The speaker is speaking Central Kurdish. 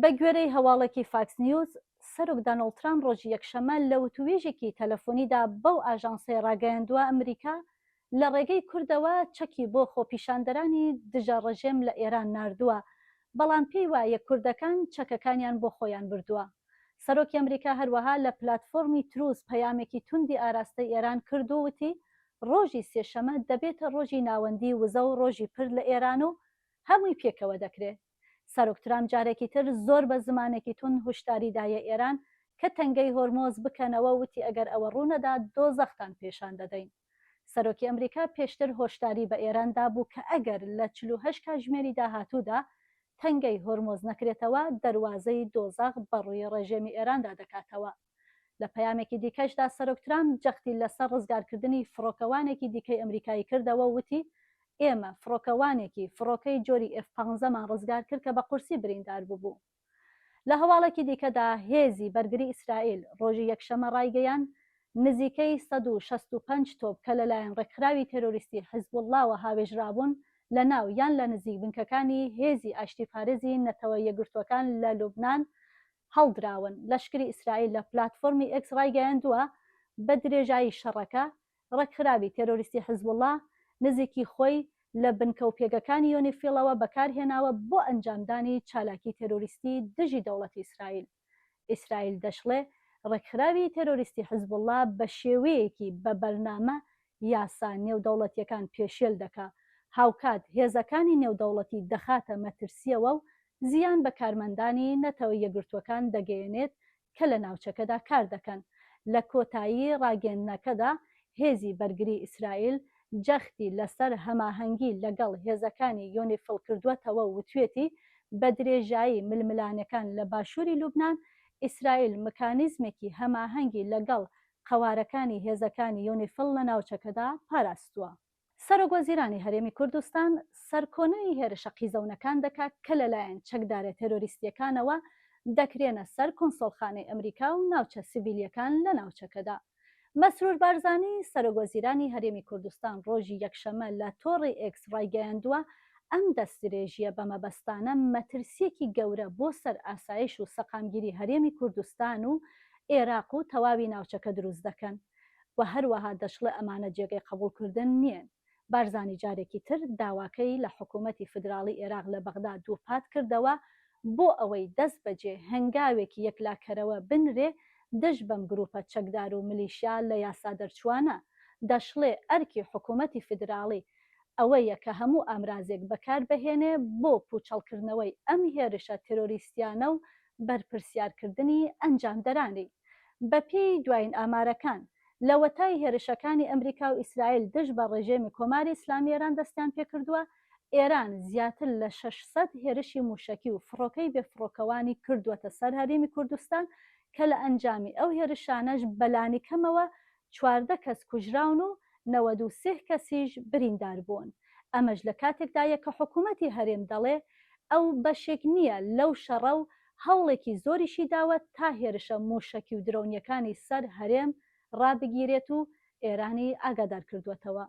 بە گوێرەی هەواڵێکی فاکس نیوز سەرۆک دۆناڵد ترامپ ڕۆژی یەکشەمە لە وتوێژێکی تەلەفۆنیدا بەو ئاژانسەی ڕاگەیاندووە ئەمریکا لە ڕێگەی کوردەوە چەکی بۆ خۆپیشاندەرانی دژە ڕەژێم لە ئێران ناردووە، بەڵام پێی وایە کوردەکان چەکەکانیان بۆ خۆیان بردووە. سەرۆکی ئەمریکا هەروەها لە پلاتفۆرمی تروس پەیامێکی توندی ئاراستەی ئێران کردووتی ڕۆژی سێشەمە دەبێتە ڕۆژی ناوەندی وزە و ڕۆژی پر لە ئێران و هەمووی پێکەوە دەکرێت. سەرۆک ترامپ جارێکی تر زۆر بە زمانێکی تون هوشداری دایە ئێران کە تەنگەی هۆرمۆز بکەنەوە، وتی ئەگەر ئەوە ڕوونەدا دۆزەختان پێشان دەدەین. سەرۆکی ئەمریکا پێشتر هۆشداری بە ئێراندا بوو کە ئەگەر لە 48 کاتژمێری داهاتوودا تەنگەی هۆرمۆز نەکرێتەوە دەواازەی دۆزەخ بەڕووی ڕێژێمی ئێراندا دەکاتەوە. لە پەیامێکی دیکەشدا سەرۆک ترامپ جەختی لەسەر ڕزگارکردنی فڕۆکەوانێکی دیکەی ئەمریکایی کردەوە، وتی ئێمە فڕۆکەوانێکی فڕۆکەی جۆری F-15مان ڕزگار کرد کە بە قورسی بریندار بوو. لە هەواڵێکی دیکەدا هێزی بەرگری ئیسرائیل ڕۆژی یەکشەمە ڕایگەیان نزیکەی 165 تۆپ کە لەلایەن ڕێکخراوی تێرۆریستی حیزبوڵڵاوە هاوێژرابوون لە ناو یان لە نزیک بنکەکانی هێزی ئاشتیپارێزی نەتەوە یەکگرتوەکان لە لوبنان هەڵدراون. لەشکری ئیسرائیل لە پلاتفۆرمی ئێکس ڕایگەیاندووە بە درێژایی شەڕەکە ڕێکخراوی تێرۆریستی حیزبوڵڵا نزیکی خۆی لە بنکە و پێگەکانی یۆنیفیلەوە بەکارهێناوە بۆ ئەنجامدانی چالاکی تێرۆریستی دژی دەوڵەتی ئیسرائیل. ئیسرائیل دەشڵێ ڕێکخراوی تێرۆریستی حیزبوڵڵا بە شێوەیەکی بە بەرنامە یاسا نێودەوڵەتیەکان پێشێل دەکا، هاوکات هێزەکانی نێودەوڵەتی دەخاتە مەترسیەوە و زیان بە کارمەندانی نەتەوە یەکگرتوەکان دەگەیەنێت کە لە ناوچەکەدا کار دەکەن. لە کۆتایی ڕاگەیەندنەکەدا هێزی بەرگری ئیسرائیل جەختی لەسەر هەماهەنگی لەگەڵ هێزەکانی یۆنیفڵ کردووەتەوە و توێتی بە درێژایی ململانەکان لە باشووری لوبنان ئیسرائیل مکانیزمێکی هەماهەنگی لەگەڵ قەوارەکانی هێزەکانی یۆنیفڵ لە ناوچەکەدا پاراستووە. سەرۆک وەزیرانی هەرێمی کوردستان سەرکۆنەی هێرشە قیزەونەکان دەکات کە لەلایەن چەکدارە تێرۆریستیەکانەوە دەکرێنە سەر کۆنسۆڵخانەی ئەمریکا و ناوچە سیڤیلیەکان لە ناوچەکەدا. مەسرور بارزانی سەرۆک وەزیرانی هەرێمی کوردستان ڕۆژی یەکشەمە لە تۆڕی ئێکس ڕایگەیاندووە ئەم دەستدرێژیە بە مەبەستانە مەترسیەکی گەورە بۆ سەر ئاسایش و سەقامگیری هەرێمی کوردستان و عێراق و تەواوی ناوچەکە دروست دەکەن و هەروەها دەشڵێ ئەمانە جێگەی قبولکردن نییەن. بارزانی جارێکی تر داواکەی لە حکوومەتی فدراڵی عێراق لە بەغدا دووپات کردەوە بۆ ئەوەی دەست بەجێ هەنگاوێکی یەکلاکەرەوە بنرێ دژ بەم گروپە چەکدار و ملیشیا لە یاسا دەرچوانە. دەشڵێ ئەرکی حکوومەتی فدراڵی ئەوەیە کە هەموو ئامرازێک بەکار بهێنێ بۆ پوچەڵکردنەوەی ئەم هێرشە تێرۆریستیانە و بەرپرسیارکردنی ئەنجامدەرانی. بەپێی دوایین ئامارەکان لە وەتای هێرشەکانی ئەمریکا و ئیسرائیل دژ بە ڕێژێمی کۆماری ئیسلامی ئێران دەستیان پێکردووە، ئێران زیاتر لە 600 هێرشی موشەکی و فڕۆکەی بێفڕۆکەوانی کردووەتە سەر هەرێمی کوردستان کە لە ئەنجامی ئەو هێرشانەش بەلانی کەمەوە 14 کەس کوژراون و 93 کەسیش بریندار بوون. ئەمەش لە کاتێکدایە کە حکوومەتی هەرێم دەڵێ ئەو بەشێک نییە لەو شەڕە و هەوڵێکی زۆریشی داوە تا هێرشە موشەکی و درۆنیەکانی سەر هەرێم ڕابگیرێت و ئێرانی ئاگادار کردوێتەوە.